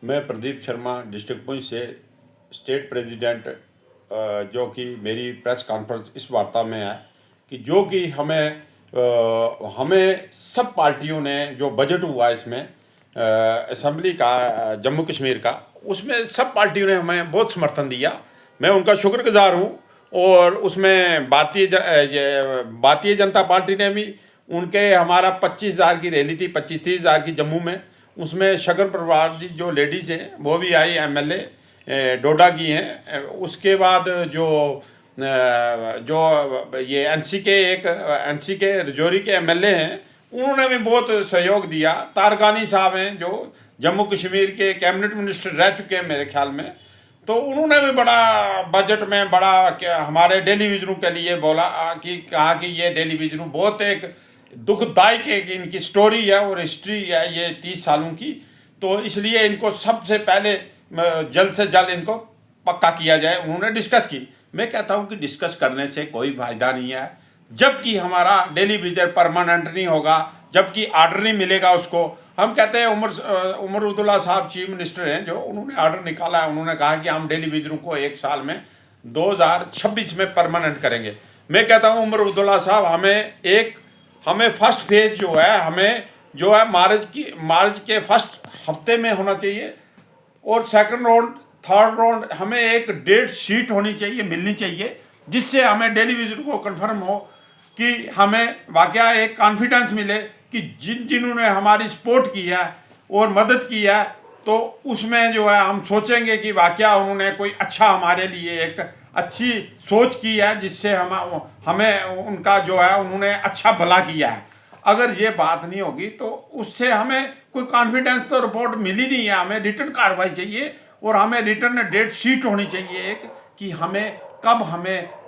मैं प्रदीप शर्मा डिस्ट्रिक्ट पुंछ से state president, जो कि मेरी प्रेस कॉन्फ्रेंस इस वार्ता में है कि जो कि हमें सब पार्टियों ने जो बजट हुआ इसमें असम्बली का, जम्मू कश्मीर का, उसमें सब पार्टियों ने हमें बहुत समर्थन दिया। मैं उनका शुक्रगुजार हूँ। और उसमें भारतीय जनता पार्टी ने भी उनके हमारा 25,000 की रैली थी, 25-30 हज़ार की जम्मू में। उसमें शगन परिवार जी जो लेडीज़ हैं वो भी आई, एमएलए डोडा की हैं। उसके बाद जो ये एनसी के रजौरी के एमएलए हैं, उन्होंने भी बहुत सहयोग दिया। तारकानी साहब हैं जो जम्मू कश्मीर के कैबिनेट मिनिस्टर रह चुके हैं मेरे ख्याल में, तो उन्होंने भी बड़ा बजट में बड़ा हमारे टेलीविजनों के लिए बोला कि कहा कि ये टेलीविजन बहुत एक दुखदायक एक इनकी स्टोरी है और हिस्ट्री है ये 30 सालों की। तो इसलिए इनको सबसे पहले जल्द से जल्द इनको पक्का किया जाए। उन्होंने डिस्कस की। मैं कहता हूँ कि डिस्कस करने से कोई फ़ायदा नहीं है जबकि हमारा टेलीविजन परमानेंट नहीं होगा, जबकि आर्डर नहीं मिलेगा उसको। हम कहते हैं उमर अब्दुल्ला साहब चीफ मिनिस्टर हैं, जो उन्होंने आर्डर निकाला है। उन्होंने कहा कि हम टेलीविजन को 1 साल में 2026 में परमानेंट करेंगे। मैं कहता हूँ उमर अब्दुल्ला साहब, हमें फर्स्ट फेज जो है, हमें जो है मार्च के फर्स्ट हफ्ते में होना चाहिए, और सेकंड राउंड, थर्ड राउंड हमें एक डेट शीट होनी चाहिए, मिलनी चाहिए, जिससे हमें टेलीविजन को कंफर्म हो कि हमें वाकया एक कॉन्फिडेंस मिले कि जिन्होंने हमारी सपोर्ट की है और मदद की है, तो उसमें जो है हम सोचेंगे कि वाकया उन्होंने कोई अच्छा हमारे लिए एक अच्छी सोच की है, जिससे हमें उनका जो है उन्होंने अच्छा भला किया है। अगर ये बात नहीं होगी तो उससे हमें कोई कॉन्फिडेंस तो रिपोर्ट मिली नहीं है। हमें रिटर्न कार्रवाई चाहिए और हमें रिटर्न डेट शीट होनी चाहिए एक, कि हमें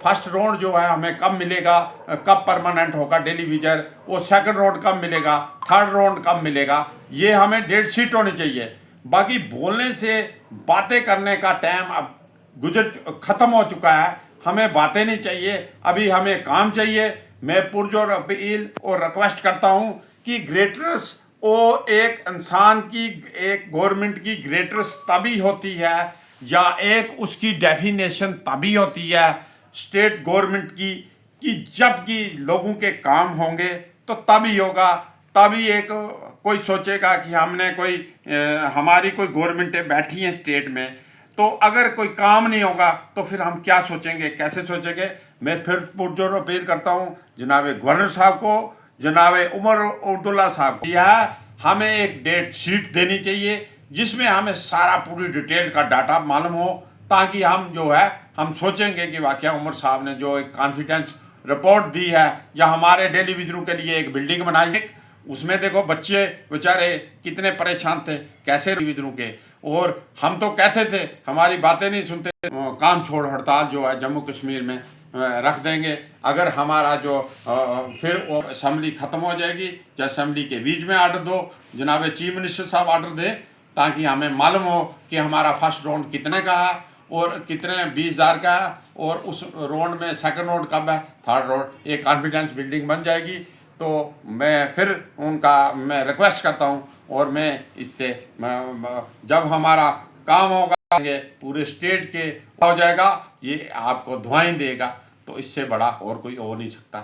फर्स्ट राउंड जो है हमें कब मिलेगा, कब परमानेंट होगा टेलीविजन, और सेकंड राउंड कब मिलेगा, थर्ड राउंड कब मिलेगा, ये हमें डेट शीट होनी चाहिए। बाकी बोलने से, बातें करने का टाइम अब ख़त्म हो चुका है। हमें बातें नहीं चाहिए, अभी हमें काम चाहिए। मैं पुरजोर अपील और रिक्वेस्ट करता हूँ कि ग्रेटनेस वो एक इंसान की, एक गवर्नमेंट की ग्रेटनेस तभी होती है, या एक उसकी डेफिनेशन तभी होती है स्टेट गवर्नमेंट की, कि जबकि लोगों के काम होंगे तो तभी होगा। तभी एक कोई सोचेगा कि हमने हमारी कोई गवर्नमेंटें बैठी हैं स्टेट में, तो अगर कोई काम नहीं होगा तो फिर हम क्या सोचेंगे, कैसे सोचेंगे। मैं फिर पुरजोर अपील करता हूँ जनाब गवर्नर साहब को, जनाब उमर अब्दुल्ला साहब को, यह हमें एक डेट शीट देनी चाहिए जिसमें हमें सारा पूरी डिटेल का डाटा मालूम हो, ताकि हम सोचेंगे कि वाकया उमर साहब ने जो एक कॉन्फिडेंस रिपोर्ट दी है, या हमारे टेलीविजनों के लिए एक बिल्डिंग बनाई है, उसमें देखो बच्चे बेचारे कितने परेशान थे कैसे टेलीविजनों के, और हम तो कहते थे हमारी बातें नहीं सुनते, काम छोड़ हड़ताल जो है जम्मू कश्मीर में रख देंगे। अगर हमारा जो फिर वो असम्बली ख़त्म हो जाएगी, जो असम्बली के बीच में आर्डर दो, जनाब चीफ मिनिस्टर साहब आर्डर दें, ताकि हमें मालूम हो कि हमारा फर्स्ट राउंड कितने का है और कितने 20,000 का है, और उस राउंड में सेकंड राउंड कब है, थर्ड राउंड, एक कॉन्फिडेंस बिल्डिंग बन जाएगी। तो मैं फिर मैं रिक्वेस्ट करता हूँ, और मैं इससे जब हमारा काम होगा पूरे स्टेट के हो जाएगा, ये आपको दुआएं देगा, तो इससे बड़ा और कोई हो नहीं सकता।